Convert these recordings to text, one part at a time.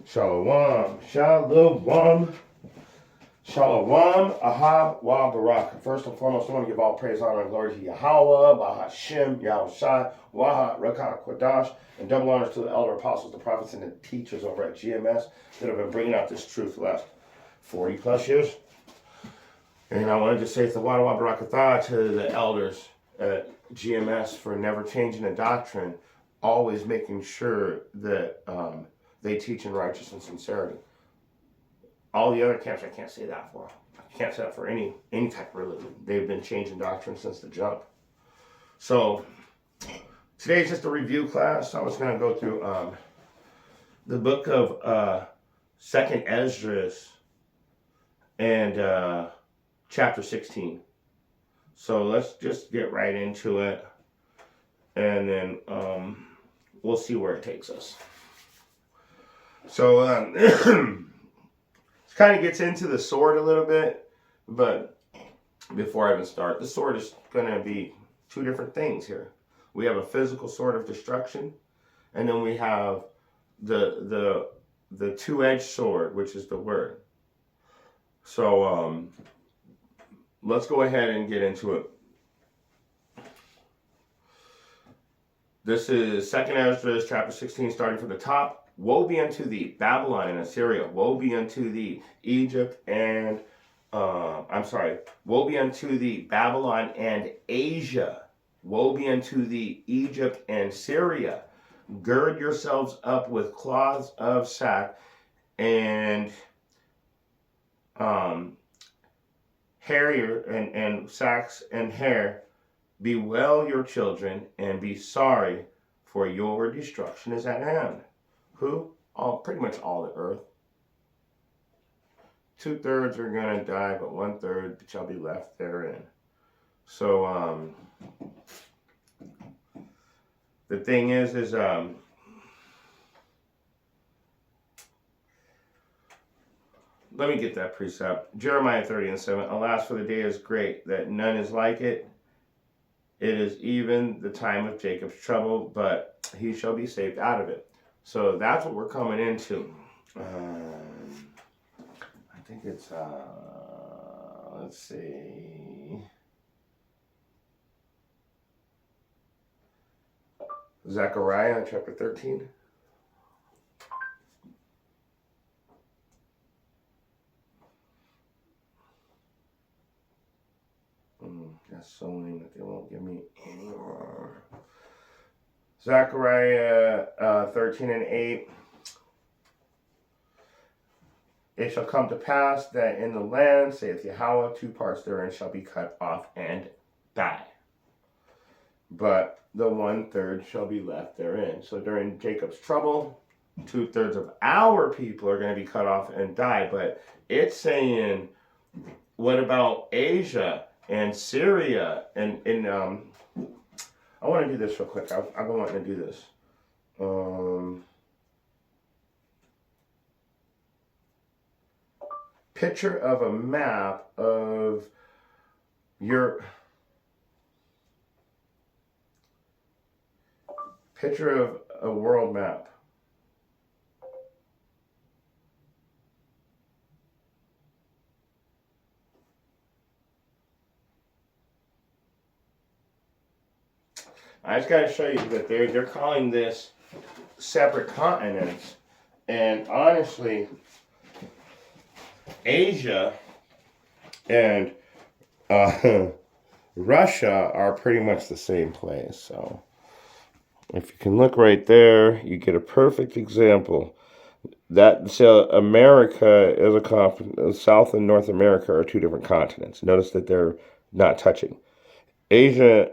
Shalom, shalom, shalom, ahab, wa barak. First and foremost, I want to give all praise, honor, and glory to Yahweh, Bahashem, Yahushai, Waha, Rakah, Quadash, and double honors to the elder apostles, the prophets, and the teachers over at GMS that have been bringing out this truth the last 40 plus years. And I wanted to say Thawadwa Barakatah to the elders at GMS for never changing the doctrine, always making sure that they teach in righteousness and sincerity. All the other camps, I can't say that for. I can't say that for any type of religion. They've been changing doctrine since the jump. So today's just a review class. I was going to go through the book of 2nd Esdras and chapter 16. So let's just get right into it, and then we'll see where it takes us. So it kind of gets into the sword a little bit, but before I even start, the sword is going to be two different things here. We have a physical sword of destruction, and then we have the two-edged sword, which is the word. So let's go ahead and get into it. This is 2nd Esdras, chapter 16, starting from the top. Woe be unto thee, Babylon and Assyria. Woe be unto thee, Egypt and, woe be unto thee, Babylon and Asia. Woe be unto thee, Egypt and Syria. Gird yourselves up with cloths of sack and hair and sacks and hair. Bewail your children and be sorry, for your destruction is at hand. Who? Pretty much all the earth. 2/3 are going to die, but 1/3 shall be left therein. So, the thing is let me get that precept. Jeremiah 30:7. Alas, for the day is great, that none is like it. It is even the time of Jacob's trouble, but he shall be saved out of it. So that's what we're coming into. I think it's, let's see. Zechariah chapter 13. That's so lame that they won't give me any more. Zechariah 13:8. It shall come to pass that in the land, saith Yahweh, 2 parts therein shall be cut off and die. But the 1/3 shall be left therein. So during Jacob's trouble, 2/3 of our people are going to be cut off and die. But it's saying, what about Asia and Syria? And I want to do this real quick. I've been wanting to do this. Picture of a map of your... Picture of a world map. I just got to show you that they're calling this separate continents, and honestly, Asia and Russia are pretty much the same place. So if you can look right there, you get a perfect example. So America is a continent. South and North America are two different continents. Notice that they're not touching. Asia,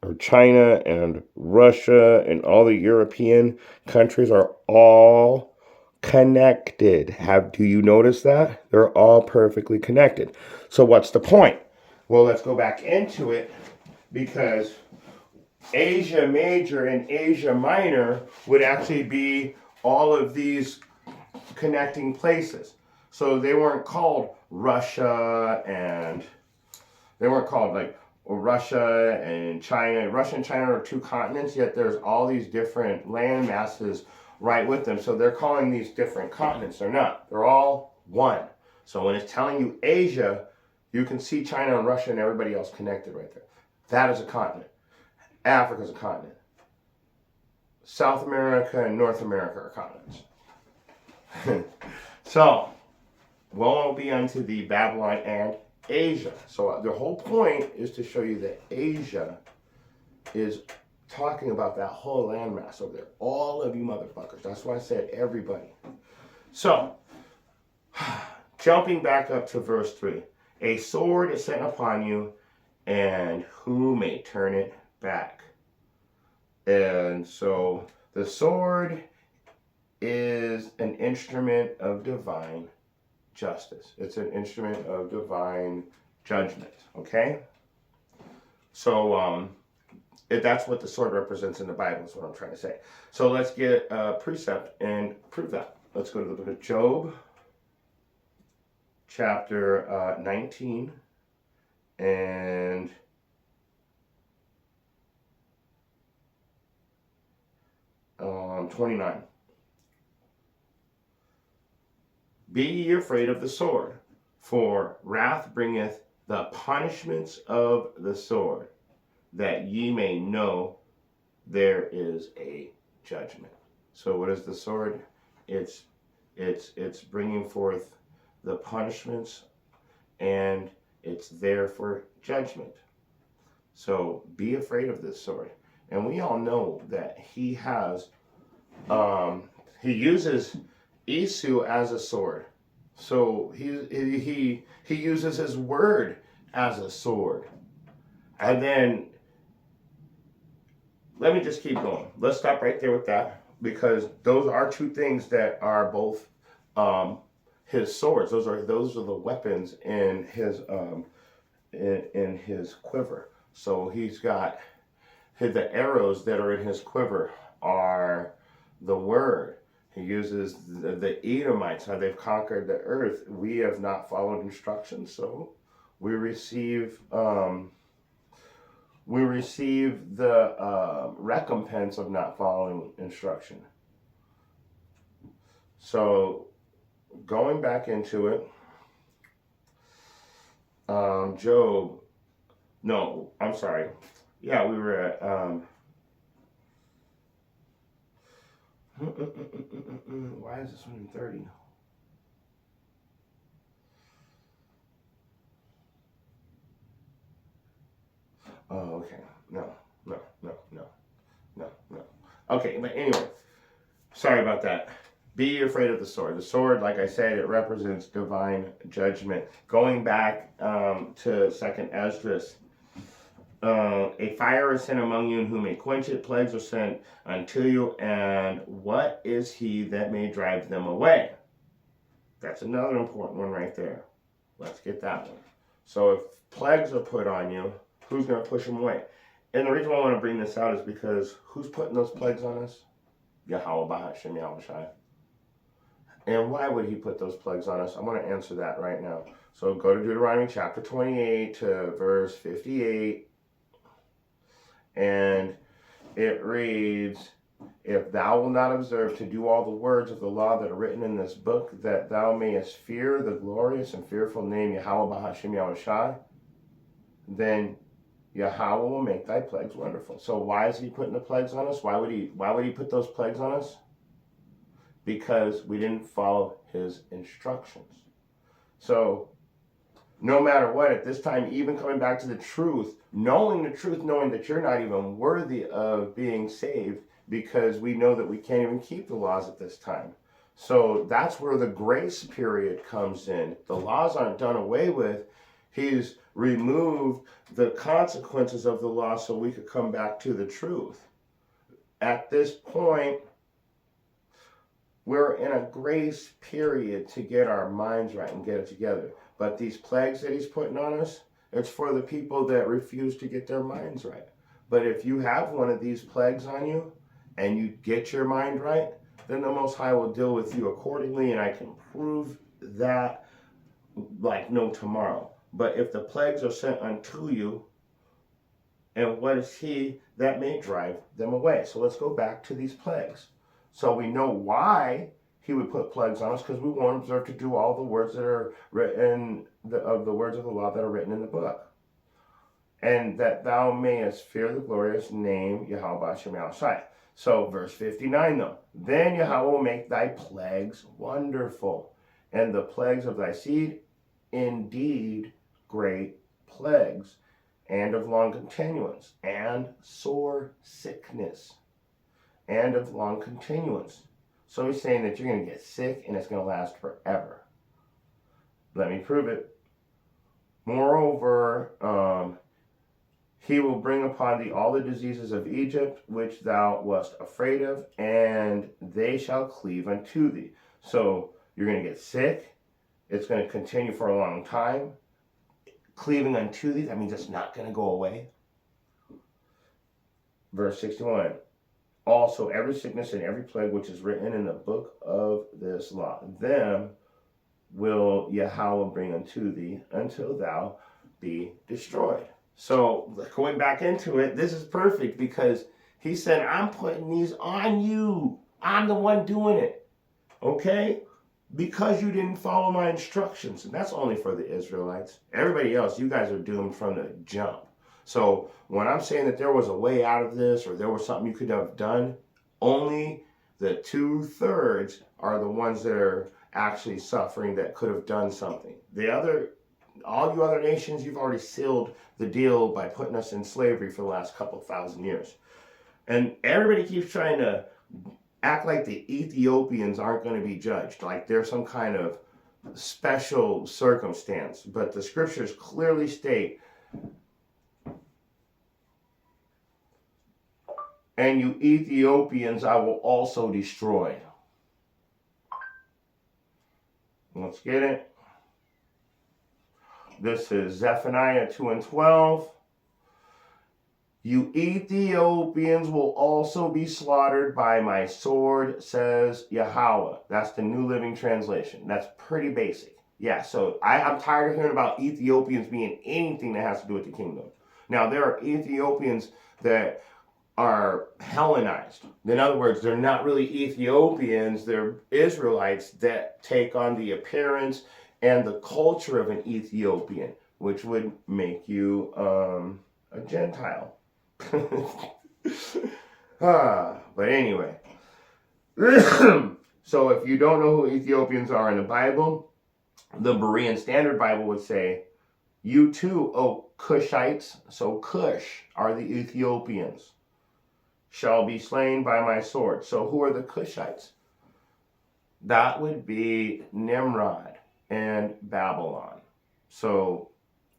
or China and Russia and all the European countries are all connected. Do you notice that? They're all perfectly connected. So what's the point? Well, let's go back into it, because Asia Major and Asia Minor would actually be all of these connecting places. So they weren't called Russia, and they weren't called like Russia and China. Russia and China are two continents, yet there's all these different land masses right with them. So they're calling these different continents. They're not. They're all one. So when it's telling you Asia, you can see China and Russia and everybody else connected right there. That is a continent. Africa is a continent. South America and North America are continents. So, woe will be unto thee, Babylon and Asia. So the whole point is to show you that Asia is talking about that whole landmass over there. All of you motherfuckers. That's why I said everybody. So, jumping back up to verse 3. A sword is sent upon you, and who may turn it back? And so the sword is an instrument of divine justice. It's an instrument of divine judgment, okay? So that's what the sword represents in the Bible is what I'm trying to say. So let's get a precept and prove that. Let's go to the book of Job, chapter 19, and 29. Be ye afraid of the sword, for wrath bringeth the punishments of the sword, that ye may know there is a judgment. So what is the sword? It's bringing forth the punishments, and it's there for judgment. So be afraid of this sword. And we all know that he has, he uses Esau as a sword. So he uses his word as a sword. And then, let me just keep going. Let's stop right there with that, because those are two things that are both his swords. Those are the weapons in his in his quiver. So he's got the arrows that are in his quiver are the word. He uses the Edomites, how they've conquered the earth. We have not followed instructions, so we receive the recompense of not following instruction. So going back into it, Job. No, I'm sorry. Yeah, we were at why is this one in 30? Oh, okay. No. Okay, but anyway, sorry about that. Be afraid of the sword. The sword, like I said, it represents divine judgment. Going back to 2nd Esdras, a fire is sent among you, and who may quench it? Plagues are sent unto you, and what is he that may drive them away? That's another important one right there. Let's get that one. So if plagues are put on you, who's going to push them away? And the reason why I want to bring this out is because who's putting those plagues on us? Yahweh Bahashem Yahushai. And why would he put those plagues on us? I'm going to answer that right now. So go to Deuteronomy chapter 28 to verse 58. And it reads, if thou wilt not observe to do all the words of the law that are written in this book, that thou mayest fear the glorious and fearful name Yahweh Bahashem Yahushai, then Yahweh will make thy plagues wonderful. So why is he putting the plagues on us? Why would he put those plagues on us? Because we didn't follow his instructions. So no matter what, at this time, even coming back to the truth, knowing that you're not even worthy of being saved, because we know that we can't even keep the laws at this time. So that's where the grace period comes in. The laws aren't done away with. He's removed the consequences of the law so we could come back to the truth. At this point, we're in a grace period to get our minds right and get it together. But these plagues that he's putting on us, it's for the people that refuse to get their minds right. But if you have one of these plagues on you and you get your mind right, then the Most High will deal with you accordingly, and I can prove that like no tomorrow. But if the plagues are sent unto you, and what is he that may drive them away? So let's go back to these plagues. So we know why he would put plagues on us, because we won't observe to do all the words that are written, of the words of the law that are written in the book. And that thou mayest fear the glorious name Yahweh Hashem Yahushai. So verse 59 though, then Yahweh will make thy plagues wonderful, and the plagues of thy seed indeed great plagues, and of long continuance, and sore sickness, and of long continuance. So he's saying that you're going to get sick and it's going to last forever. Let me prove it. Moreover, he will bring upon thee all the diseases of Egypt, which thou wast afraid of, and they shall cleave unto thee. So you're going to get sick. It's going to continue for a long time. Cleaving unto thee, that means it's not going to go away. Verse 61. Also, every sickness and every plague which is written in the book of this law, them will Yahweh bring unto thee until thou be destroyed. So, going back into it, this is perfect because he said, I'm putting these on you. I'm the one doing it. Okay? Because you didn't follow my instructions. And that's only for the Israelites. Everybody else, you guys are doomed from the jump. So when I'm saying that there was a way out of this, or there was something you could have done, only the 2/3 are the ones that are actually suffering that could have done something. All you other nations, you've already sealed the deal by putting us in slavery for the last couple thousand years. And everybody keeps trying to act like the Ethiopians aren't going to be judged, like they're some kind of special circumstance. But the scriptures clearly state, and you Ethiopians I will also destroy. Let's get it. This is Zephaniah 2:12. You Ethiopians will also be slaughtered by my sword, says Yahweh. That's the New Living Translation. That's pretty basic. Yeah, so I'm tired of hearing about Ethiopians being anything that has to do with the kingdom. Now, there are Ethiopians that are Hellenized. In other words, they're not really Ethiopians. They're Israelites that take on the appearance and the culture of an Ethiopian, which would make you a Gentile. But anyway, so if you don't know who Ethiopians are in the Bible, the Berean Standard Bible would say, you too, O Cushites, so Cush are the Ethiopians, shall be slain by my sword. So who are the Cushites? That would be Nimrod and Babylon. So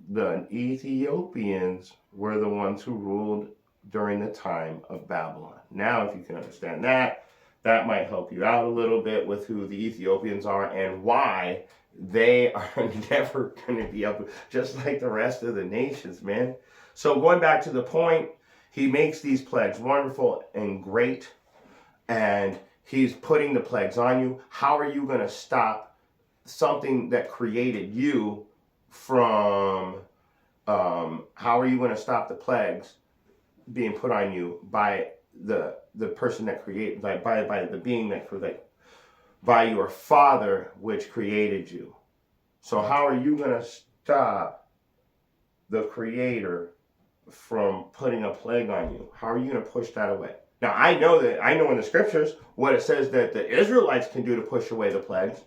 the Ethiopians were the ones who ruled during the time of Babylon. Now, if you can understand that, that might help you out a little bit with who the Ethiopians are and why they are never going to be up, just like the rest of the nations, man. So going back to the point, he makes these plagues wonderful and great, and he's putting the plagues on you. How are you going to stop something that created you from, how are you going to stop the plagues being put on you by the person that created, by the being that created, by your Father which created you? So how are you going to stop the Creator from putting a plague on you? How are you going to push that away? Now, I know in the scriptures what it says that the Israelites can do to push away the plagues.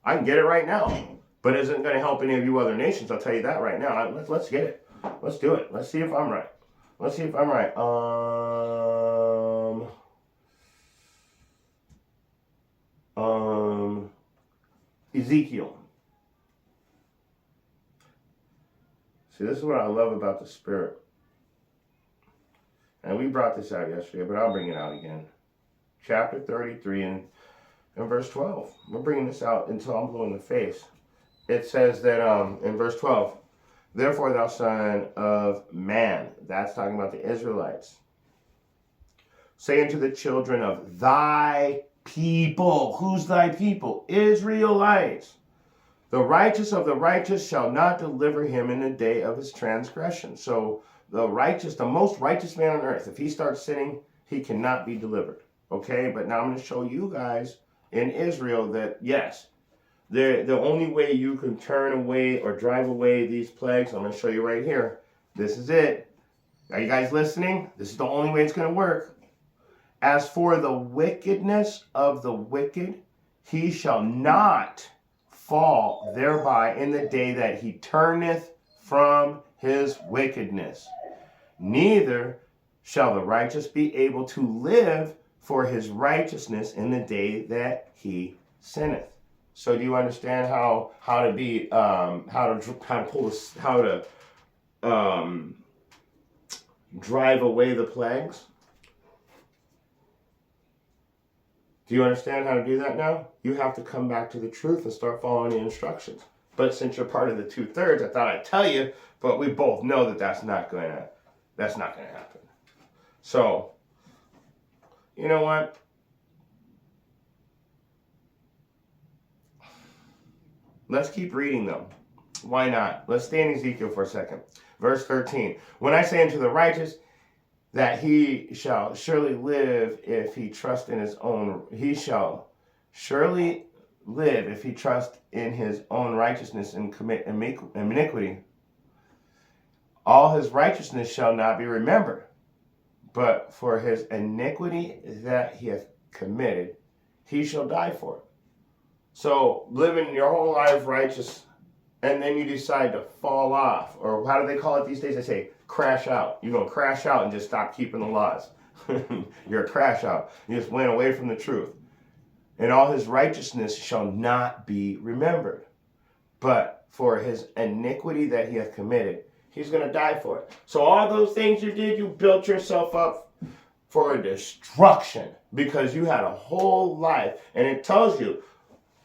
I can get it right now. But it isn't going to help any of you other nations. I'll tell you that right now. Let's get it. Let's do it. Let's see if I'm right. Let's see if I'm right. Ezekiel. See, this is what I love about the Spirit. And we brought this out yesterday, but I'll bring it out again. Chapter 33 and verse 12. We're bringing this out until I'm blue in the face. It says that in verse 12, therefore thou son of man, that's talking about the Israelites, say unto the children of thy people. Who's thy people? Israelites. The righteous of the righteous shall not deliver him in the day of his transgression. So the righteous, the most righteous man on earth, if he starts sinning, he cannot be delivered. Okay, but now I'm going to show you guys in Israel that yes, the only way you can turn away or drive away these plagues, I'm going to show you right here. This is it. Are you guys listening? This is the only way it's going to work. As for the wickedness of the wicked, he shall not fall thereby in the day that he turneth from his wickedness. Neither shall the righteous be able to live for his righteousness in the day that he sinneth. So do you understand how to be how to pull this, how to drive away the plagues? Do you understand how to do that now? You have to come back to the truth and start following the instructions. But since you're part of the 2/3, I thought I'd tell you. But we both know that that's not going to happen. So, you know what? Let's keep reading them. Why not? Let's stay in Ezekiel for a second. Verse 13. When I say unto the righteous, that he shall surely live if he trust in his own, he shall surely live if he trust in his own righteousness and commit iniquity. All his righteousness shall not be remembered, but for his iniquity that he hath committed, he shall die for it. So living your whole life righteous, and then you decide to fall off, or how do they call it these days? They say crash out. You're going to crash out and just stop keeping the laws. You're a crash out. You just went away from the truth. And all his righteousness shall not be remembered. But for his iniquity that he hath committed, he's going to die for it. So all those things you did, you built yourself up for a destruction because you had a whole life. And it tells you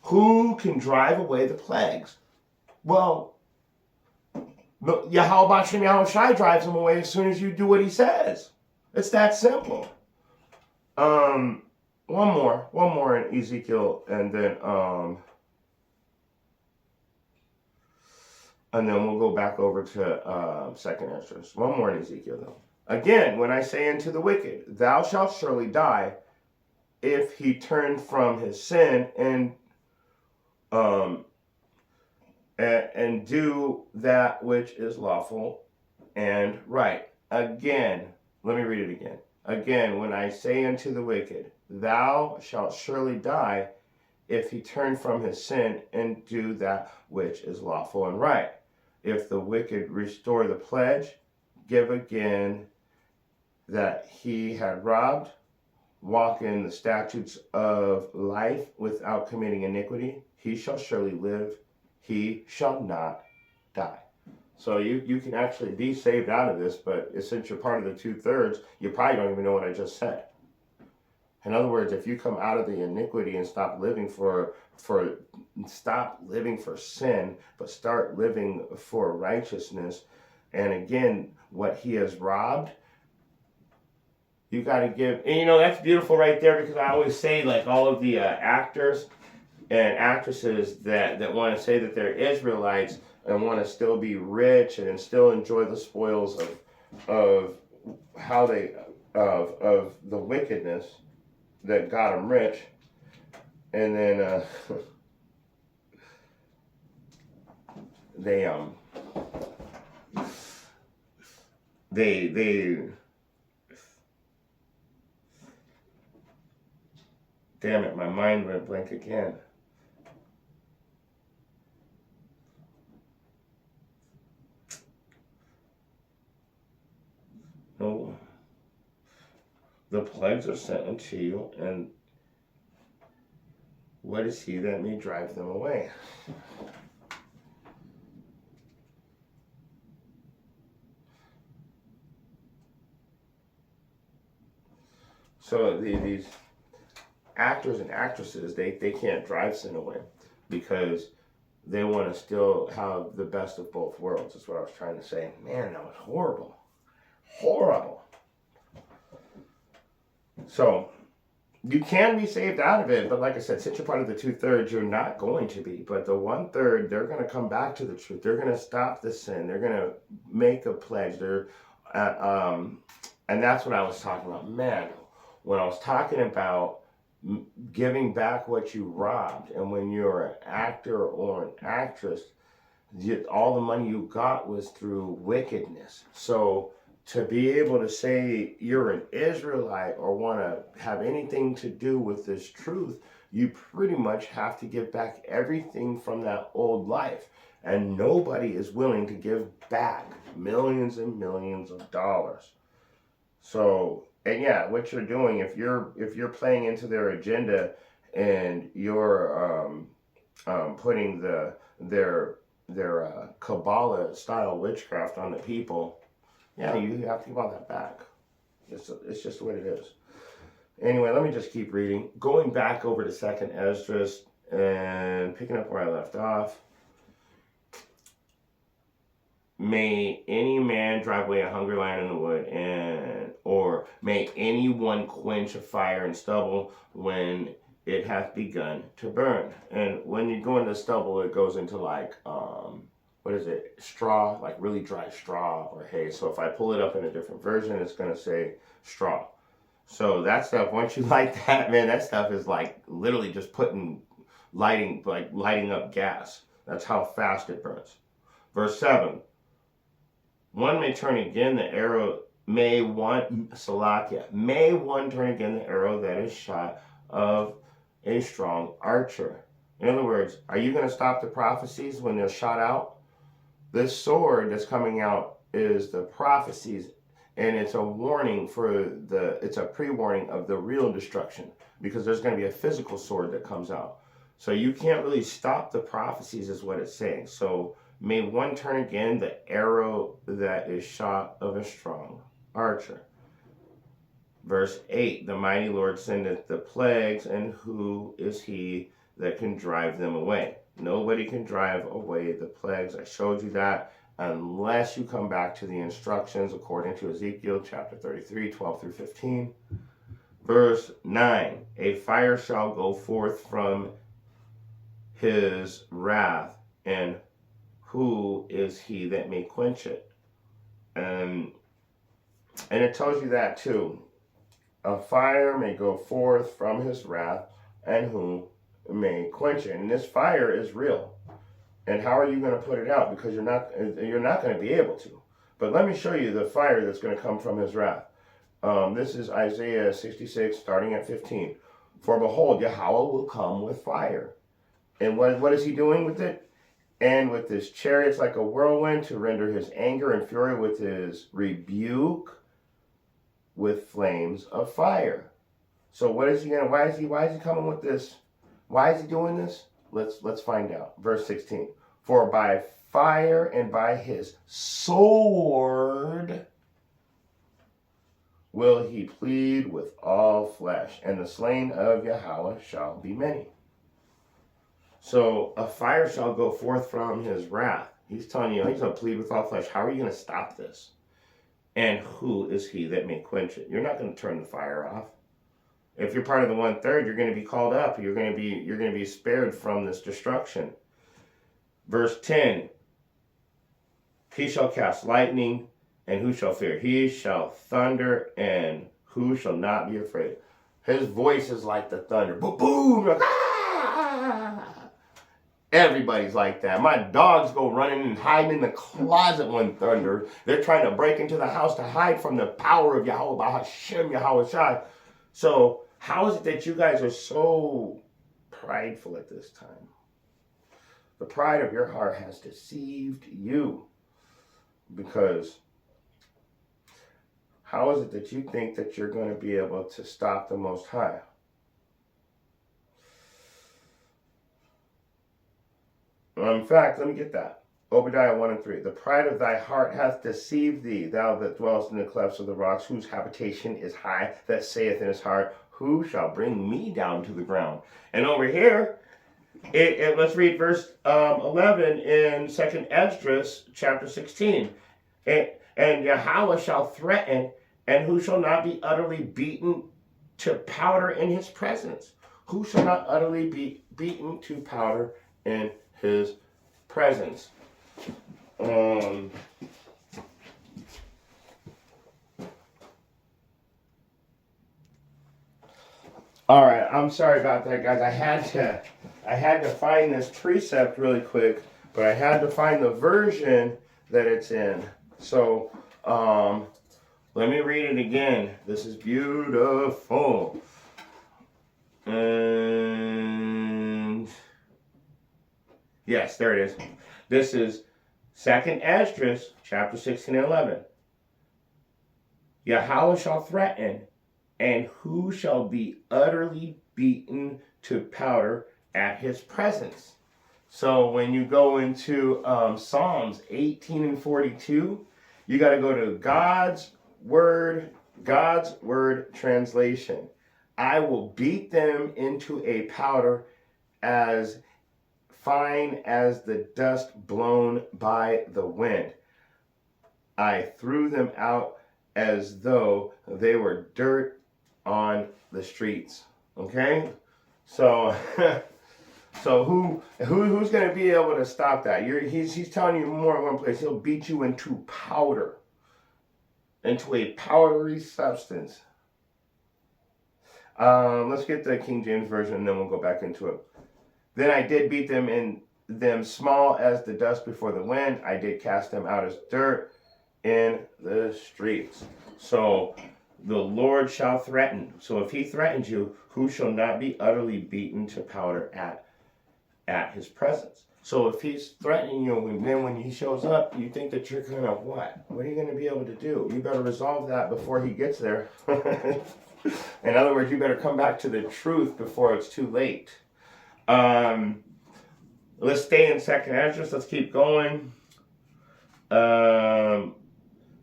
who can drive away the plagues. Well, Yahweh Shem Yahweh Shai drives them away as soon as you do what he says. It's that simple. One more in Ezekiel, and then we'll go back over to second Esdras. One more in Ezekiel though. Again, when I say unto the wicked, thou shalt surely die, if he turn from his sin and do that which is lawful and right. Again, let me read it again. Again, when I say unto the wicked, thou shalt surely die, if he turn from his sin and do that which is lawful and right. If the wicked restore the pledge, give again that he had robbed, walk in the statutes of life without committing iniquity, he shall surely live, he shall not die. So you can actually be saved out of this, but since you're part of the 2/3, you probably don't even know what I just said. In other words, if you come out of the iniquity and stop living for sin, but start living for righteousness, and again, what he has robbed, you got to give. And that's beautiful right there, because I always say, like, all of the actors and actresses that want to say that they're Israelites and want to still be rich and still enjoy the spoils of how they of the wickedness that got them rich, and then they damn it, my mind went blank again. No, the plagues are sent unto you, and what is he that may drive them away? So these actors and actresses, they can't drive sin away because they want to still have the best of both worlds. That's what I was trying to say. Man, that was horrible. Horrible. So you can be saved out of it, but like I said, since you're part of the 2/3, you're not going to be. But the 1/3, they're going to come back to the truth. They're going to stop the sin. They're going to make a pledge. And that's what I was talking about. Man, when I was talking about giving back what you robbed, and when you're an actor or an actress, all the money you got was through wickedness. So to be able to say you're an Israelite or want to have anything to do with this truth, you pretty much have to give back everything from that old life. And nobody is willing to give back millions and millions of dollars. So, and yeah, what you're doing, if you're playing into their agenda and you're putting their Kabbalah style witchcraft on the people, yeah, you have to give all that back. It's just the way it is. Anyway, let me just keep reading. Going back over to 2nd Esdras and picking up where I left off. May any man drive away a hungry lion in the wood, or may anyone quench a fire in stubble when it hath begun to burn. And when you go into stubble, it goes into like, what is it? Straw, like really dry straw or hay. So if I pull it up in a different version, it's going to say straw. So that stuff, once you light that, man, that stuff is like literally just lighting up gas. That's how fast it burns. Verse 7. One may turn again the arrow, may one turn again the arrow that is shot of a strong archer. In other words, are you going to stop the prophecies when they're shot out? This sword that's coming out is the prophecies, and it's a warning it's a pre-warning of the real destruction, because there's going to be a physical sword that comes out. So you can't really stop the prophecies is what it's saying. So may one turn again the arrow that is shot of a strong archer. Verse 8, the mighty Lord sendeth the plagues, and who is he that can drive them away? Nobody can drive away the plagues. I showed you that, unless you come back to the instructions according to Ezekiel chapter 33, 12 through 15. Verse 9, a fire shall go forth from his wrath, and who is he that may quench it? And it tells you that too. A fire may go forth from his wrath, and who may quench it. And this fire is real. And how are you going to put it out? Because you're not going to be able to. But let me show you the fire that's going to come from his wrath. This is Isaiah 66, starting at 15. For behold, Yahweh will come with fire. And what is he doing with it? And with his chariots like a whirlwind, to render his anger and fury, with his rebuke with flames of fire. So what is he going to, why is he coming with this? Why is he doing this? Let's find out. Verse 16. For by fire and by his sword will he plead with all flesh, and the slain of Yahweh shall be many. So a fire shall go forth from his wrath. He's telling you, he's going to plead with all flesh. How are you going to stop this? And who is he that may quench it? You're not going to turn the fire off. If you're part of the 1/3, you're going to be called up. You're going to be spared from this destruction. Verse 10. He shall cast lightning, and who shall fear? He shall thunder, and who shall not be afraid? His voice is like the thunder. Boom, boom. Like, ah! Everybody's like that. My dogs go running and hiding in the closet when thunder. They're trying to break into the house to hide from the power of Yahweh, Bahashem, Yahweh Shai. So how is it that you guys are so prideful at this time? The pride of your heart has deceived you. Because how is it that you think that you're going to be able to stop the Most High? In fact, let me get that. Obadiah 1 and 3. The pride of thy heart hath deceived thee, thou that dwellest in the clefts of the rocks, whose habitation is high, that saith in his heart, who shall bring me down to the ground? And over here, let's read verse 11 in 2nd Esdras chapter 16. And Yahweh shall threaten, and who shall not be utterly beaten to powder in his presence? Who shall not utterly be beaten to powder in his presence? All right, I'm sorry about that, guys. I had to find this precept really quick, but I had to find the version that it's in. So, let me read it again. This is beautiful. And yes, there it is. This is 2nd Esdras, chapter 16 and 11. Yahweh shall threaten, and who shall be utterly beaten to powder at his presence. So when you go into Psalms 18 and 42, you got to go to God's word translation. I will beat them into a powder as fine as the dust blown by the wind. I threw them out as though they were dirt on the streets. Okay? So so who's going to be able to stop that? He's telling you more in one place. He'll beat you into powder, into a powdery substance. Let's get the King James Version, and then we'll go back into it. Then I did beat them in them small as the dust before the wind. I did cast them out as dirt in the streets. So the Lord shall threaten. So if he threatens you, who shall not be utterly beaten to powder at his presence? So if he's threatening you, and then when he shows up, you think that you're gonna what? What are you gonna be able to do? You better resolve that before he gets there. In other words, you better come back to the truth before it's too late. Let's stay in 2nd Esdras. Let's keep going. The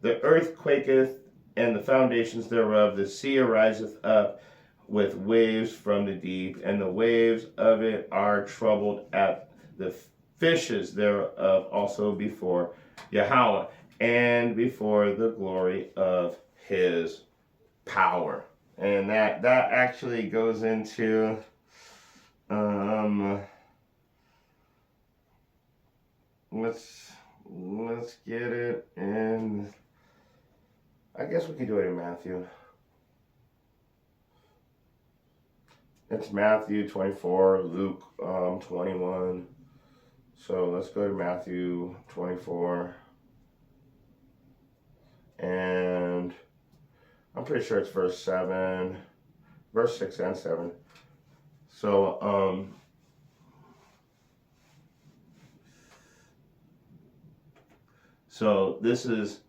earth quaketh, and the foundations thereof. The sea ariseth up with waves from the deep, and the waves of it are troubled at the fishes thereof also before Yahweh, and before the glory of his power. And that actually goes into let's get it, and I guess we could do it in Matthew. It's Matthew 24, Luke 21. So let's go to Matthew 24. And I'm pretty sure it's verse 7, verse 6 and 7. So, so this is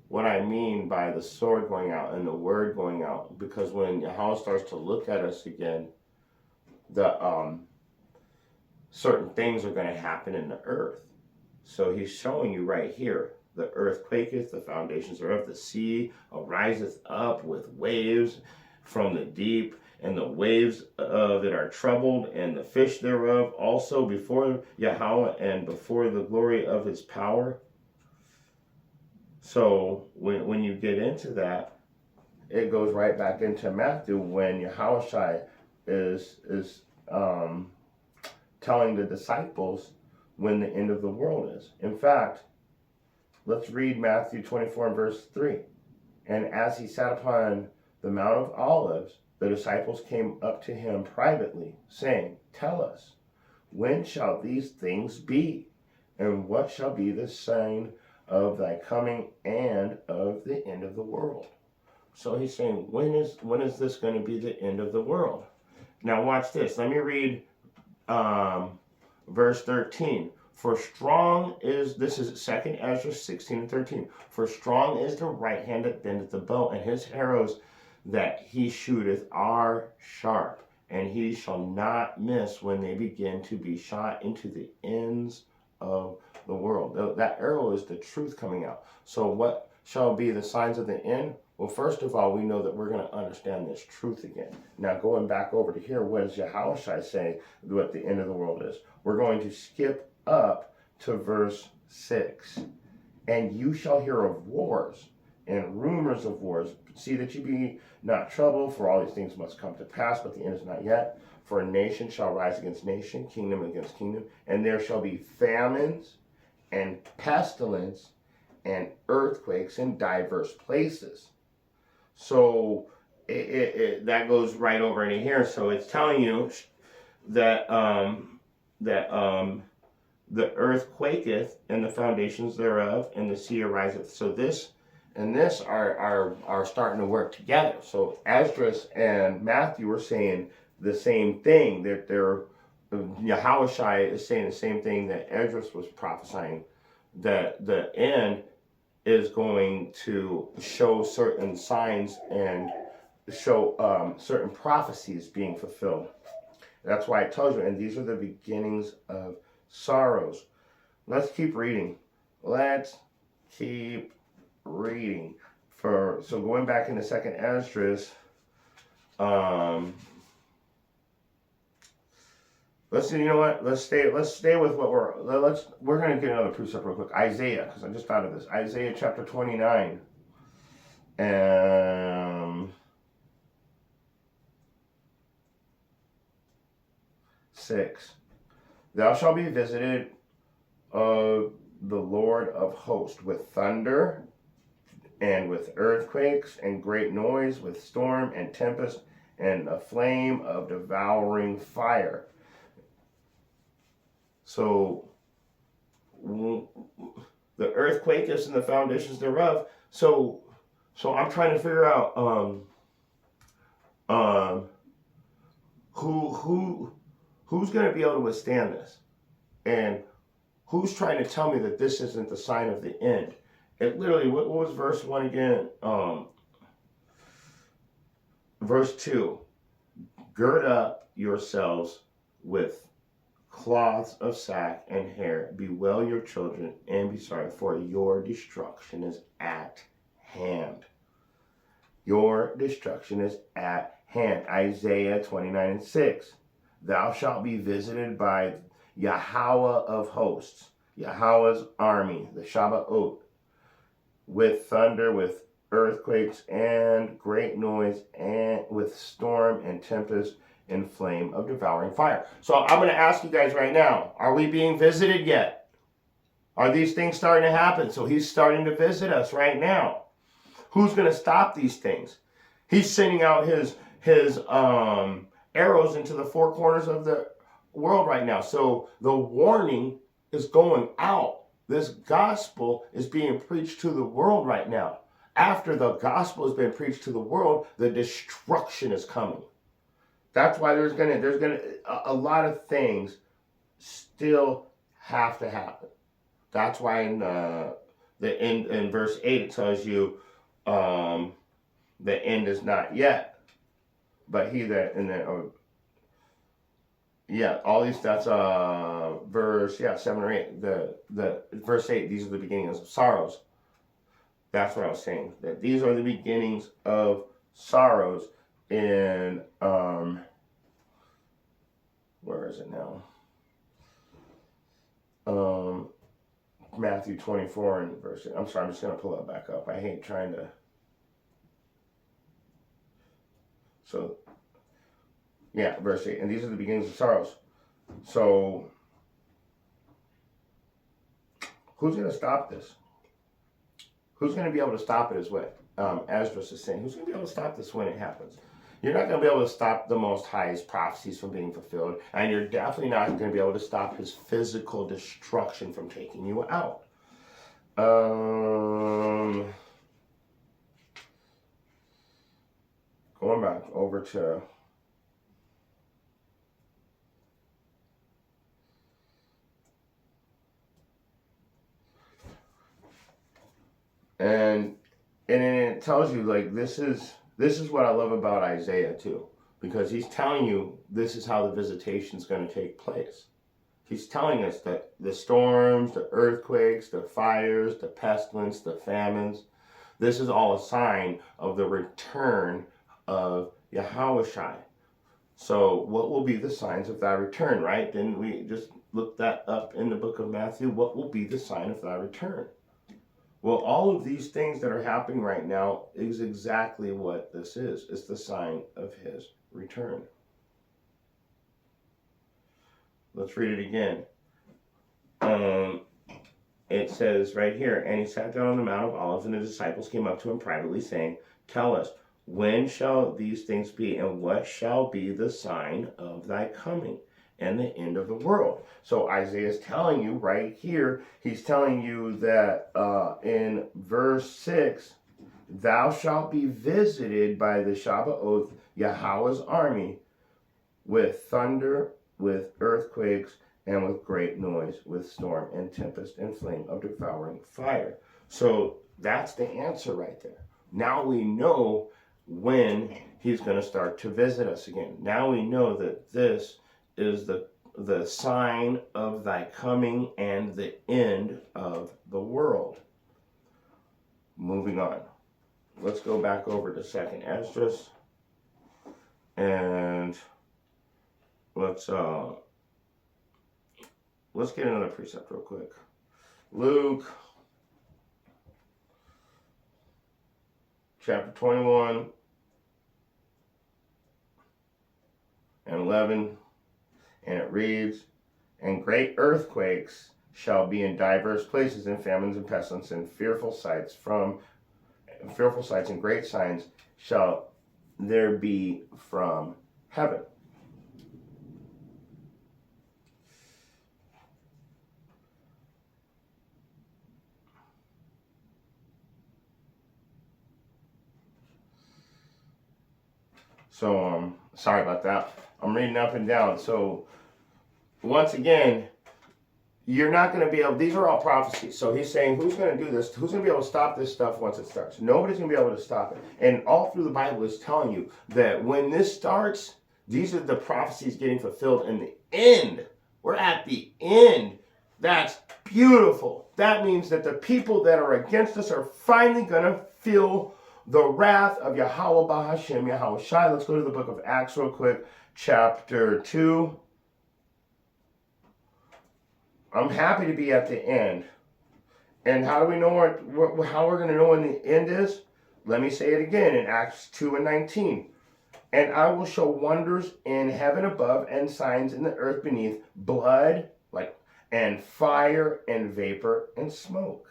what I mean by the sword going out and the word going out, because when Yahweh starts to look at us again, the certain things are going to happen in the earth. So he's showing you right here, the earth quaketh, the foundations thereof, the sea ariseth up with waves from the deep, and the waves of it are troubled, and the fish thereof also before Yahweh and before the glory of his power. So when you get into that, it goes right back into Matthew when Yahushua is telling the disciples when the end of the world is. In fact, let's read Matthew 24 and verse 3. And as he sat upon the Mount of Olives, the disciples came up to him privately, saying, Tell us, when shall these things be? And what shall be the sign of thy coming and of the end of the world? So he's saying, when is this going to be the end of the world? Now watch this. Let me read verse 13. For strong is, this is 2nd Esdras 16 and 13. For strong is the right hand that bendeth the bow, and his arrows that he shooteth are sharp, and he shall not miss when they begin to be shot into the ends of the world. That arrow is the truth coming out. So what shall be the signs of the end? Well, first of all, we know that we're going to understand this truth again. Now, going back over to here, what does Yahushua say what the end of the world is? We're going to skip up to verse 6. And you shall hear of wars and rumors of wars. See that you be not troubled, for all these things must come to pass, but the end is not yet. For a nation shall rise against nation, kingdom against kingdom, and there shall be famines and pestilence and earthquakes in diverse places. So that goes right over into here. So it's telling you that the earth quaketh, and the foundations thereof, and the sea ariseth. So this and this are starting to work together. So Esdras and Matthew are saying the same thing, that Yahushua is saying the same thing that Esdras was prophesying, that the end is going to show certain signs and show certain prophecies being fulfilled. That's why it tells you, and these are the beginnings of sorrows. Let's keep reading. Let's keep reading. So going back into second Esdras, let's see. You know what? Let's stay with what we're going to get another precept real quick. Isaiah, because I just thought of this. Isaiah chapter 29, and 6. Thou shalt be visited of the Lord of hosts with thunder, and with earthquakes, and great noise, with storm and tempest, and a flame of devouring fire. So the earthquake is in the foundations thereof. So I'm trying to figure out who's going to be able to withstand this, and who's trying to tell me that this isn't the sign of the end. It literally, what was verse 1 again? Verse 2, gird up yourselves with cloths of sack and hair, bewail your children, and be sorry, for your destruction is at hand. Your destruction is at hand. Isaiah 29:6. Thou shalt be visited by Yahweh of hosts, Yahweh's army, the Shabbaoth, with thunder, with earthquakes, and great noise, and with storm and tempest, and flame of devouring fire. So I'm going to ask you guys right now, are we being visited yet? Are these things starting to happen? So he's starting to visit us right now. Who's going to stop these things? He's sending out his arrows into the four corners of the world right now. So the warning is going out. This gospel is being preached to the world right now. After the gospel has been preached to the world, the destruction is coming. That's why there's gonna a lot of things still have to happen. That's why in verse 8 it tells you the end is not yet, but he that in the all these, that's verse 7 or 8. The verse 8, these are the beginnings of sorrows. That's what I was saying. That these are the beginnings of sorrows in where is it now? Matthew 24 and verse 8. I'm sorry, I'm just gonna pull that back up. I hate trying to. So verse 8. And these are the beginnings of sorrows. So who's going to stop this? Who's going to be able to stop it is what Esdras is saying. Who's going to be able to stop this when it happens? You're not going to be able to stop the Most High's prophecies from being fulfilled. And you're definitely not going to be able to stop his physical destruction from taking you out. Going back over to and it tells you, like, this is what I love about Isaiah too, because he's telling you this is how the visitation is going to take place. He's telling us that the storms, the earthquakes, the fires, the pestilence, the famines, this is all a sign of the return of Yahushua. So what will be the signs of thy return, right? Didn't we just look that up in the book of Matthew? What will be the sign of thy return? Well, all of these things that are happening right now is exactly what this is. It's the sign of his return. Let's read it again. It says right here, and he sat down on the Mount of Olives, and the disciples came up to him privately, saying, tell us, When shall these things be, and what shall be the sign of thy coming and the end of the world? So Isaiah is telling you right here, he's telling you that in verse 6, thou shalt be visited by the Shabbaoth, Yahweh's army, with thunder, with earthquakes, and with great noise, with storm and tempest and flame of devouring fire. So that's the answer right there. Now we know when he's going to start to visit us again. Now we know that this is the sign of thy coming and the end of the world. Moving on. Let's go back over to 2nd Esdras. And let's get another precept real quick. Luke chapter 21 and 11, and it reads, and great earthquakes shall be in diverse places, and famines and pestilence and fearful sights and great signs shall there be from heaven. So, sorry about that. I'm reading up and down. So, once again, you're not going to be able, these are all prophecies. So he's saying, who's going to do this? Who's going to be able to stop this stuff once it starts? Nobody's going to be able to stop it. And all through the Bible is telling you that when this starts, these are the prophecies getting fulfilled in the end. We're at the end. That's beautiful. That means that the people that are against us are finally going to feel the wrath of Yahweh Bahashem, Yahweh Shai. Let's go to the book of Acts real quick, chapter 2. I'm happy to be at the end. And how do we know how we're going to know when the end is? Let me say it again in Acts 2 and 19. And I will show wonders in heaven above and signs in the earth beneath, blood, and fire and vapor and smoke.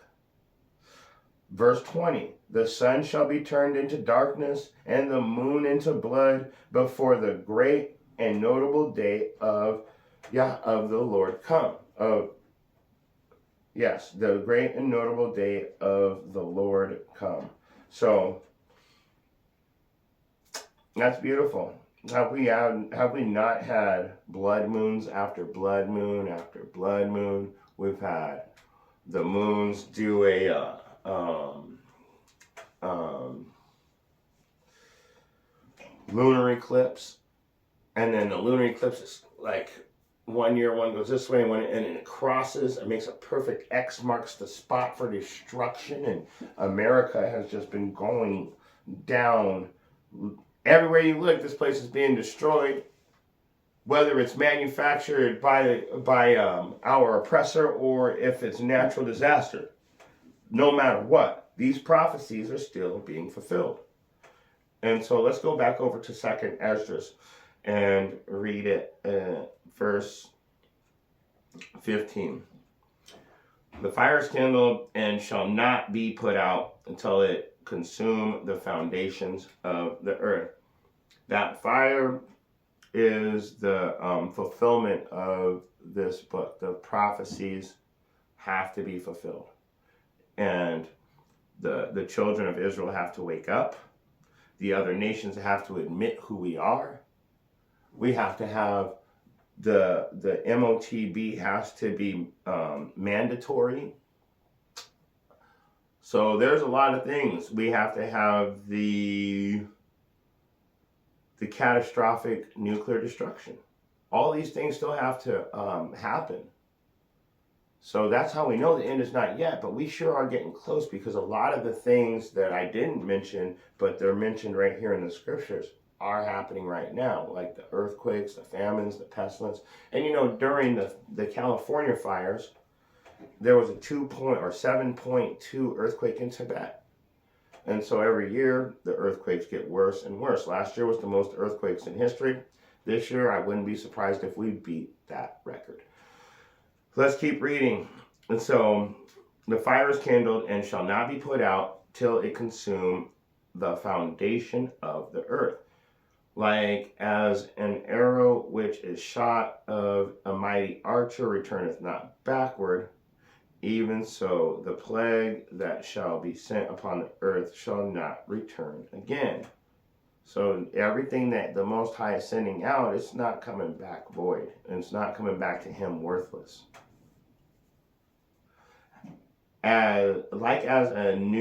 Verse 20, the sun shall be turned into darkness and the moon into blood before the great and notable day of the Lord come. Yes, the great and notable day of the Lord come. So that's beautiful. Have we not had blood moons after blood moon after blood moon? We've had the moons do a lunar eclipse, and then the lunar eclipse is like 1 year one goes this way, and then it crosses and makes a perfect X, marks the spot for destruction, and America has just been going down. Everywhere you look, this place is being destroyed, whether it's manufactured by our oppressor or if it's natural disaster. No matter what, these prophecies are still being fulfilled. And so let's go back over to 2nd Esdras and read it, verse 15. The fire is kindled and shall not be put out until it consume the foundations of the earth. That fire is the fulfillment of this book. The prophecies have to be fulfilled. And the children of Israel have to wake up. The other nations have to admit who we are. We have to have the MOTB has to be mandatory. So there's a lot of things. We have to have the catastrophic nuclear destruction. All these things still have to happen. So that's how we know the end is not yet, but we sure are getting close, because a lot of the things that I didn't mention, but they're mentioned right here in the scriptures, are happening right now, like the earthquakes, the famines, the pestilence. And during the California fires, there was a 7.2 earthquake in Tibet. And so every year, the earthquakes get worse and worse. Last year was the most earthquakes in history. This year, I wouldn't be surprised if we beat that record. Let's keep reading. And so, the fire is kindled and shall not be put out till it consume the foundation of the earth. Like as an arrow which is shot of a mighty archer returneth not backward, even so the plague that shall be sent upon the earth shall not return again. So everything that the Most High is sending out, it's not coming back void. And it's not coming back to him worthless. Like as an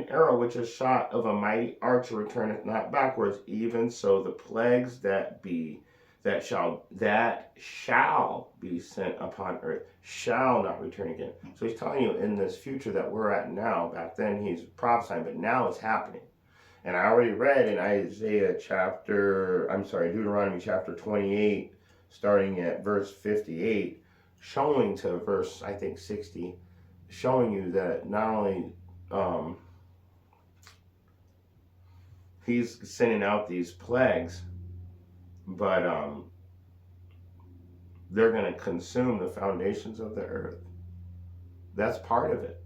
arrow which is shot of a mighty archer returneth not backwards, even so the plagues that shall be sent upon earth shall not return again. So he's telling you in this future that we're at now. Back then he's prophesying, but now it's happening. And I already read in Deuteronomy chapter 28, starting at verse 58, showing to verse, I think, 60, showing you that not only he's sending out these plagues, but they're going to consume the foundations of the earth. That's part of it.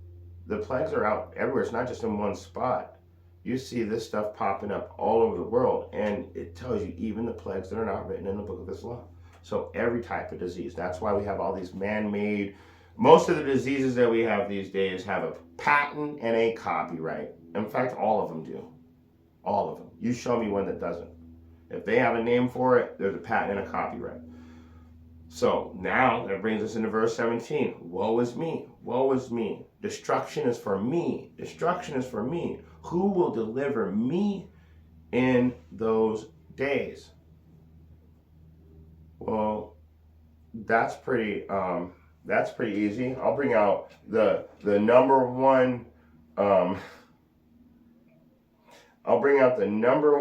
The plagues are out everywhere. It's not just in one spot. You see this stuff popping up all over the world, and it tells you even the plagues that are not written in the book of Islam. So every type of disease. That's why we have all these man-made. Most of the diseases that we have these days have a patent and a copyright. In fact, all of them do. All of them. You show me one that doesn't. If they have a name for it, there's a patent and a copyright. So now that brings us into verse 17. Woe is me. Woe is me. Destruction is for me. Destruction is for me. Who will deliver me in those days? Well, that's pretty easy. I'll bring out the number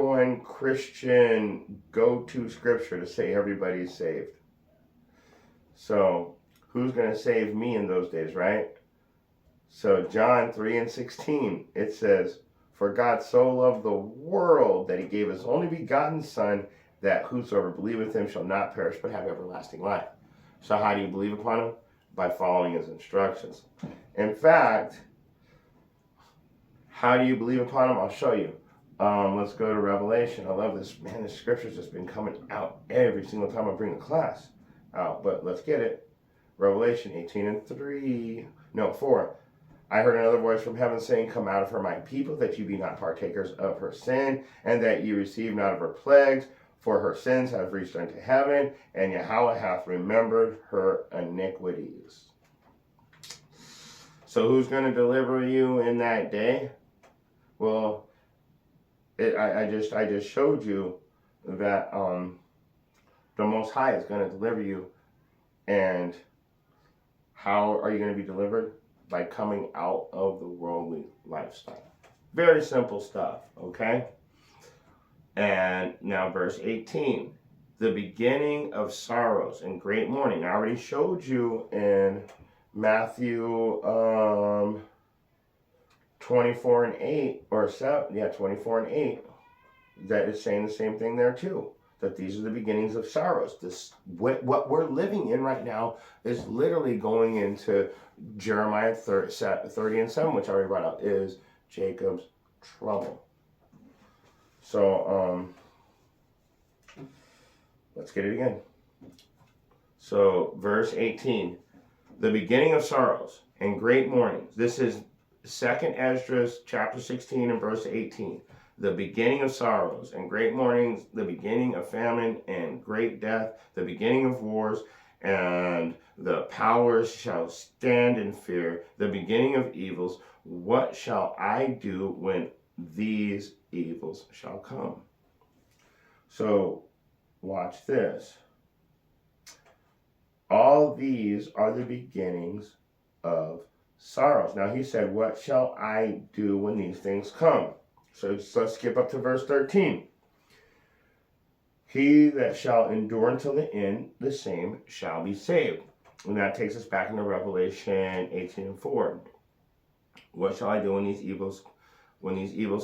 one Christian go-to scripture to say everybody's saved. So who's going to save me in those days, right? So John 3:16, it says, for God so loved the world that he gave his only begotten Son, that whosoever believeth him shall not perish but have everlasting life. So how do you believe upon him? By following his instructions. In fact, how do you believe upon him? I'll show you. Let's go to Revelation. I love this. Man, this scripture's just been coming out every single time I bring a class out. But let's get it. Revelation 4. I heard another voice from heaven saying, come out of her, my people, that you be not partakers of her sin, and that you receive not of her plagues, for her sins have reached unto heaven, and Yahweh hath remembered her iniquities. So who's going to deliver you in that day? Well, I just showed you that the Most High is going to deliver you. And how are you going to be delivered? By coming out of the worldly lifestyle. Very simple stuff, okay? And now verse 18. The beginning of sorrows and great mourning. I already showed you in Matthew 24 and 8, or 7, 24 and 8, that is saying the same thing there too. That these are the beginnings of sorrows. What we're living in right now is literally going into Jeremiah 30 and 7, which I already brought up, is Jacob's trouble. So, let's get it again. So, verse 18. The beginning of sorrows and great mournings. This is 2nd Esdras chapter 16 and verse 18. The beginning of sorrows and great mournings, the beginning of famine and great death, the beginning of wars, and the powers shall stand in fear, the beginning of evils. What shall I do when these evils shall come? So, watch this. All these are the beginnings of sorrows. Now he said, what shall I do when these things come? So let's skip up to verse 13. He that shall endure until the end, the same shall be saved. And that takes us back into Revelation 18 and 4. What shall I do when these evils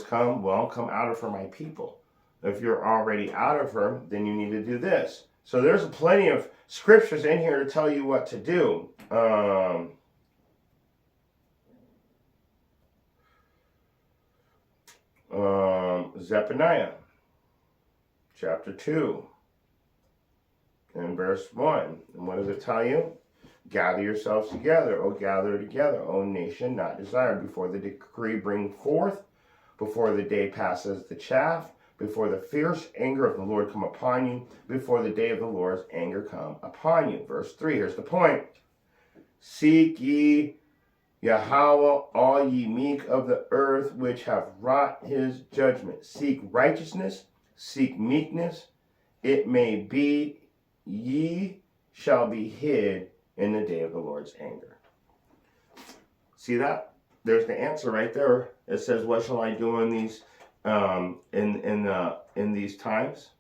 come? Well, come out of her, my people. If you're already out of her, then you need to do this. So there's plenty of scriptures in here to tell you what to do. Zephaniah chapter 2 and verse 1. And what does it tell you? Gather yourselves together, O gather together, O nation not desired, before the decree bring forth, before the day passes the chaff, before the fierce anger of the Lord come upon you, before the day of the Lord's anger come upon you. Verse 3, here's the point. Seek ye Yahweh, all ye meek of the earth, which have wrought his judgment. Seek righteousness, seek meekness. It may be ye shall be hid in the day of the Lord's anger. See that? There's the answer right there. It says, "What shall I do in these in these times?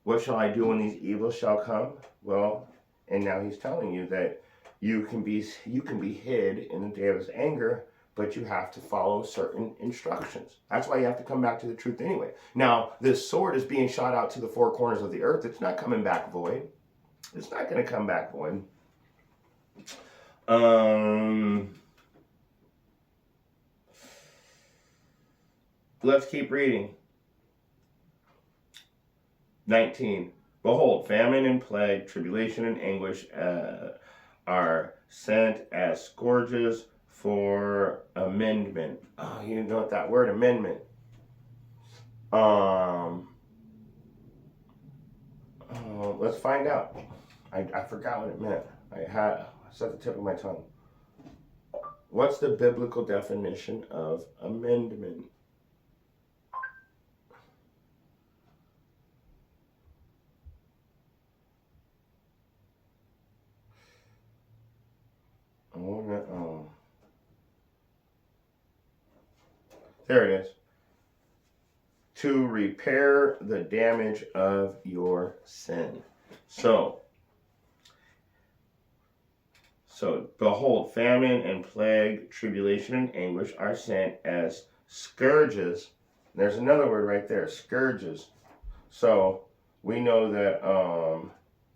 What shall I do when these evils shall come?" Well, and now he's telling you that you can be hid in the day of his anger, but you have to follow certain instructions. That's why you have to come back to the truth anyway. Now, this sword is being shot out to the four corners of the earth. It's not coming back void. It's not going to come back void. Let's keep reading. 19. Behold, famine and plague, tribulation and anguish are sent as scourges for amendment. Oh, you know what that word amendment. Let's find out. I forgot what it meant. It's at the tip of my tongue. What's the biblical definition of amendment? There it is. To repair the damage of your sin. So behold, famine and plague, tribulation and anguish are sent as scourges. There's another word right there, scourges. So we know that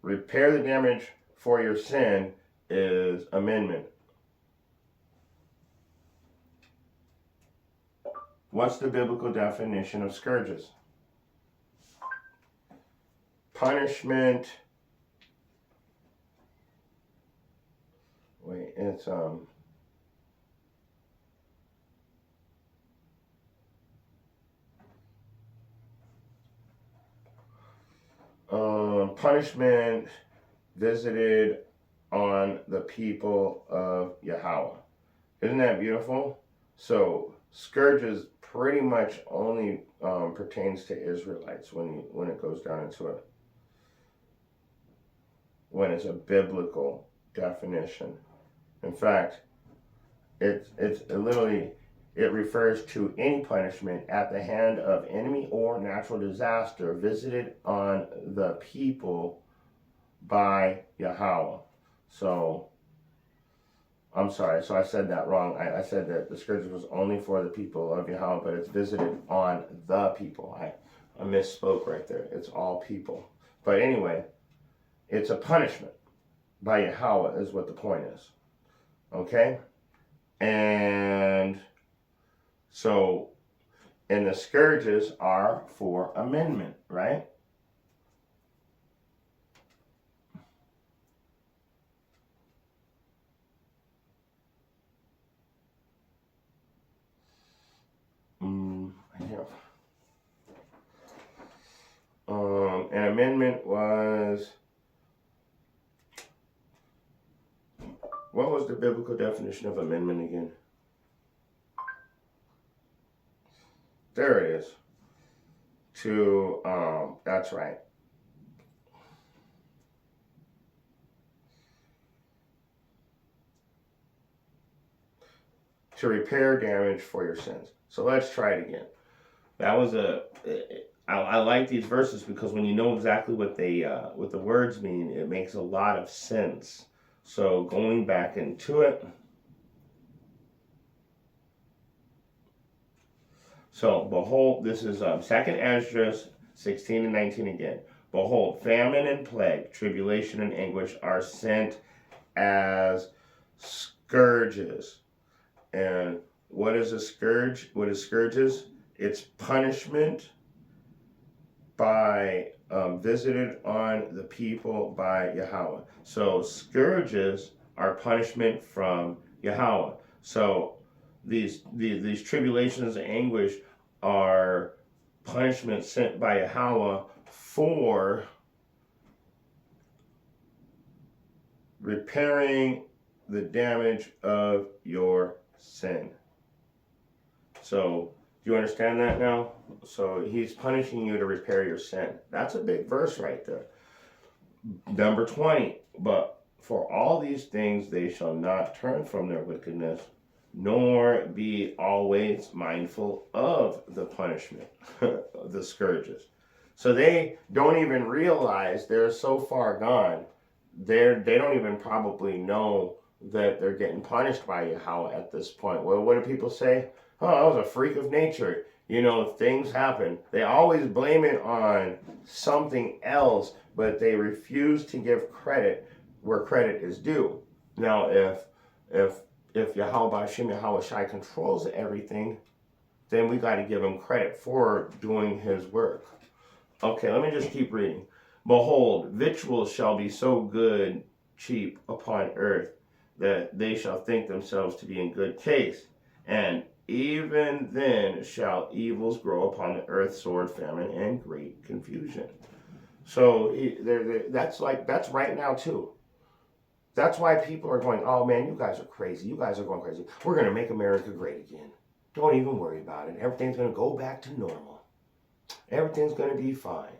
repair the damage for your sin is amendment. What's the biblical definition of scourges? Punishment. Wait, it's punishment visited on the people of Yahweh. Isn't that beautiful? So scourges pretty much only pertains to Israelites when it goes down into it. When it's a biblical definition. In fact, it refers to any punishment at the hand of enemy or natural disaster visited on the people by Yahweh. So, I'm sorry, so I said that wrong. I said that the scourge was only for the people of Yahweh, but it's visited on the people. I misspoke right there. It's all people. But anyway, it's a punishment by Yahweh is what the point is. Okay? And so, and the scourges are for amendment, right? An amendment was, what was the biblical definition of amendment again? There it is. That's right. To repair damage for your sins. So let's try it again. That was I like these verses because when you know exactly what the words mean, it makes a lot of sense. So going back into it. So behold, this is 2nd Esdras 16 and 19 again. Behold, famine and plague, tribulation and anguish are sent as scourges. And what is a scourge? What is scourges? It's punishment by visited on the people by Yahweh. So scourges are punishment from Yahweh. So these tribulations and anguish are punishment sent by Yahweh for repairing the damage of your sin. So, do you understand that now? So, he's punishing you to repair your sin. That's a big verse right there. Number 20. But for all these things they shall not turn from their wickedness, nor be always mindful of the punishment, the scourges. So they don't even realize they're so far gone. They don't even probably know that they're getting punished by Yahweh at this point. Well, what do people say? Oh, that was a freak of nature. You know, things happen. They always blame it on something else, but they refuse to give credit where credit is due. Now, if Yahweh Hashem Yahweh Shai controls everything, then we got to give him credit for doing his work. Okay, let me just keep reading. Behold, victuals shall be so good, cheap upon earth, that they shall think themselves to be in good case. And even then shall evils grow upon the earth, sword, famine, and great confusion. So that's right now too. That's why people are going, oh man, you guys are crazy. You guys are going crazy. We're going to make America great again. Don't even worry about it. Everything's going to go back to normal. Everything's going to be fine.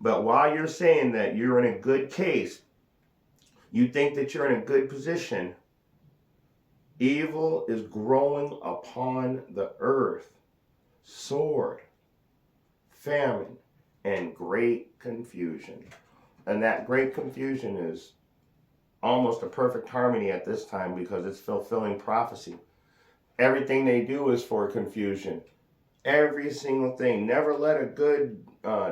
But while you're saying that you're in a good case, you think that you're in a good position, evil is growing upon the earth. Sword, famine, and great confusion. And that great confusion is almost a perfect harmony at this time because it's fulfilling prophecy. Everything they do is for confusion. Every single thing. Never let a good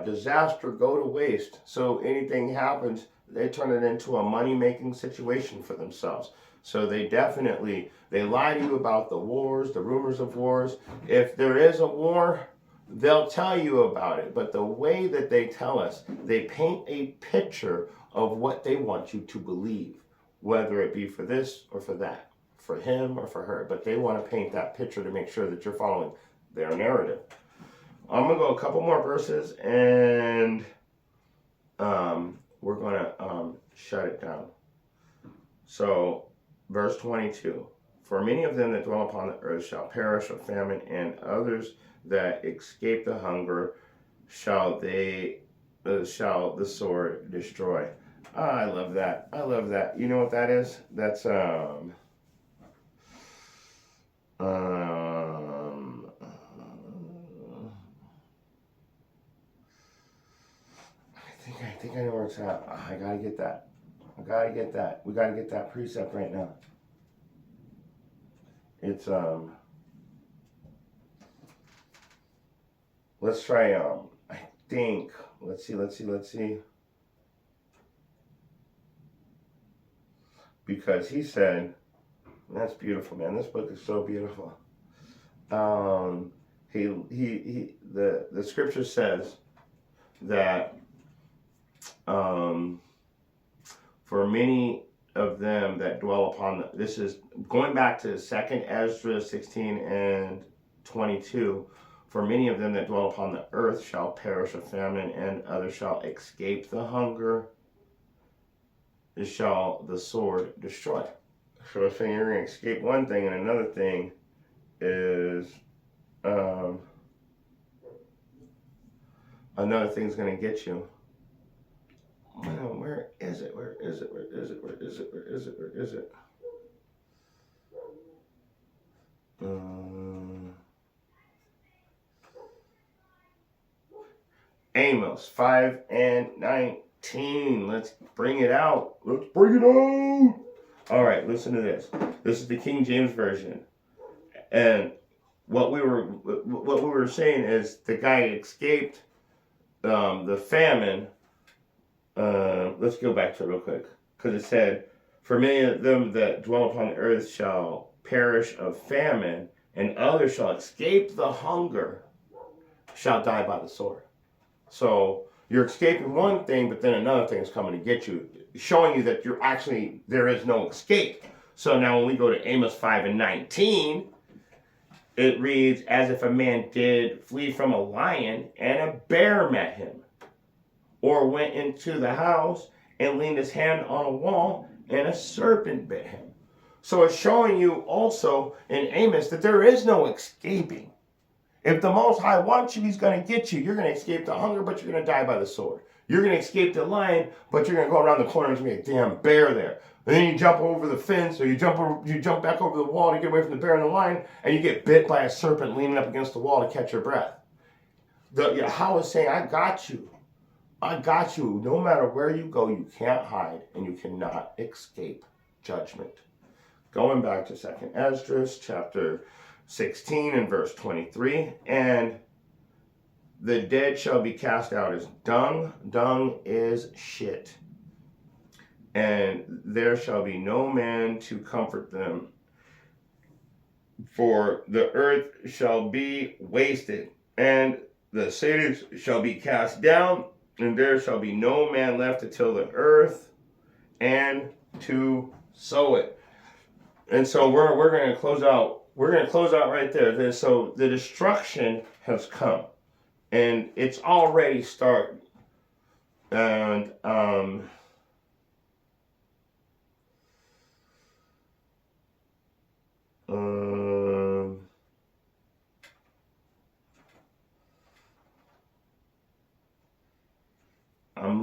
disaster go to waste. So anything happens, they turn it into a money-making situation for themselves. So they lie to you about the wars, the rumors of wars. If there is a war, they'll tell you about it. But the way that they tell us, they paint a picture of what they want you to believe, whether it be for this or for that, for him or for her. But they want to paint that picture to make sure that you're following their narrative. I'm going to go a couple more verses and we're going to shut it down. So, verse 22. For many of them that dwell upon the earth shall perish of famine, and others that escape the hunger shall the sword destroy. I love that. I love that. You know what that is? That's I think I know where it's at. I gotta get that. We gotta get that precept right now. It's let's try I think let's see. Because he said, that's beautiful, man. This book is so beautiful. The scripture says that for many of them that dwell upon this is going back to 2nd Esdras 16 and 22. For many of them that dwell upon the earth shall perish of famine, and others shall escape the hunger. Shall the sword destroy. So it's saying you're going to escape one thing, and another thing is another thing's going to get you. Where is it? Amos 5 and 19. Let's bring it out. All right, listen to this. This is the King James Version. And what we were saying is the guy escaped the famine. Let's go back to it real quick. Because it said, for many of them that dwell upon the earth shall perish of famine, and others shall escape the hunger, shall die by the sword. So you're escaping one thing, but then another thing is coming to get you, showing you that there is no escape. So now when we go to Amos 5:19, it reads, as if a man did flee from a lion and a bear met him, or went into the house and leaned his hand on a wall and a serpent bit him. So it's showing you also in Amos that there is no escaping. If the Most High wants you, he's going to get you. You're going to escape the hunger, but you're going to die by the sword. You're going to escape the lion, but you're going to go around the corner and there's going to be a damn bear there. And then you jump over the fence, or you jump back over the wall to get away from the bear and the lion, and you get bit by a serpent leaning up against the wall to catch your breath. Yahweh is saying, I got you. I got you. No matter where you go, you can't hide, and you cannot escape judgment. Going back to 2nd Esdras, chapter 16 and verse 23, and the dead shall be cast out as dung. Dung is shit. And there shall be no man to comfort them, for the earth shall be wasted, and the cities shall be cast down, and there shall be no man left to till the earth and to sow it. And so we're going to close out. We're going to close out right there. So the destruction has come, and it's already started. And I'm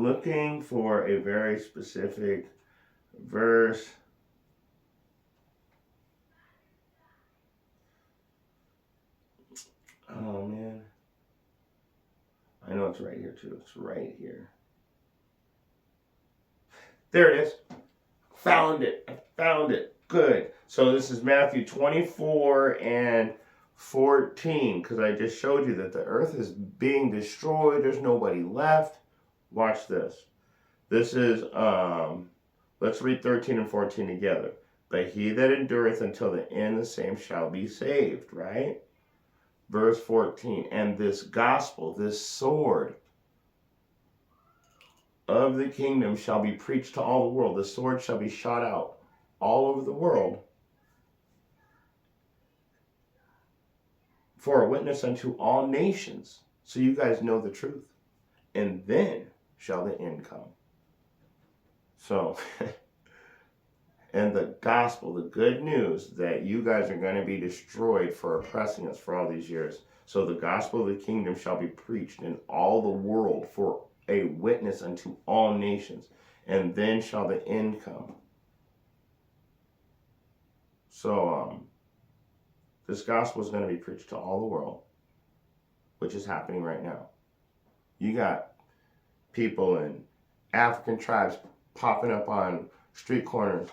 looking for a very specific verse. Oh man, I know it's right here too. It's right here. There it is. Found it. I found it. Good. So this is Matthew 24 and 14, because I just showed you that the earth is being destroyed. There's nobody left. Watch this. This is, let's read 13 and 14 together. But he that endureth until the end, the same shall be saved, right? Verse 14, and this gospel, this sword of the kingdom shall be preached to all the world. The sword shall be shot out all over the world for a witness unto all nations. So you guys know the truth. And then shall the end come. So, and the gospel, the good news that you guys are going to be destroyed for oppressing us for all these years. So the gospel of the kingdom shall be preached in all the world for a witness unto all nations. And then shall the end come. So, this gospel is going to be preached to all the world, which is happening right now. You got people in African tribes popping up on street corners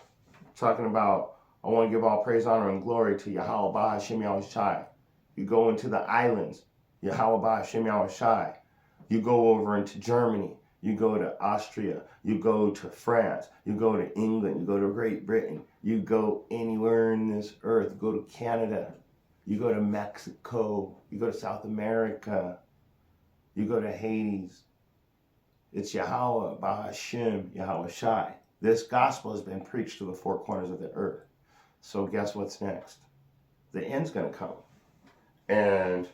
talking about, I want to give all praise, honor, and glory to Yahweh Ba'Hashem Yahushai. You go into the islands, Yahweh Ba'Hashem Yahushai. You go over into Germany. You go to Austria. You go to France. You go to England. You go to Great Britain. You go anywhere in this earth. You go to Canada. You go to Mexico. You go to South America. You go to Hades. It's Yahweh, Ba'Hashem, Yahushai. This gospel has been preached to the four corners of the earth. So guess what's next? The end's going to come. And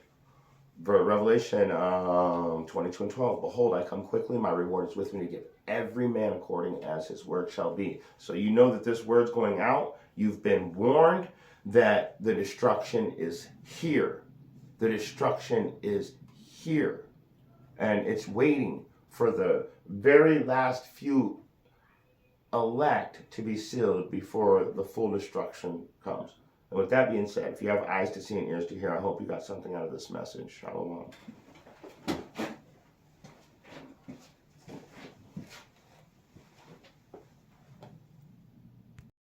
Revelation 22 and 12, behold, I come quickly, my reward is with me to give every man according as his work shall be. So you know that this word's going out. You've been warned that the destruction is here. The destruction is here. And it's waiting for the very last few elect to be sealed before the full destruction comes. And with that being said, if you have eyes to see and ears to hear, I hope you got something out of this message. Shalom.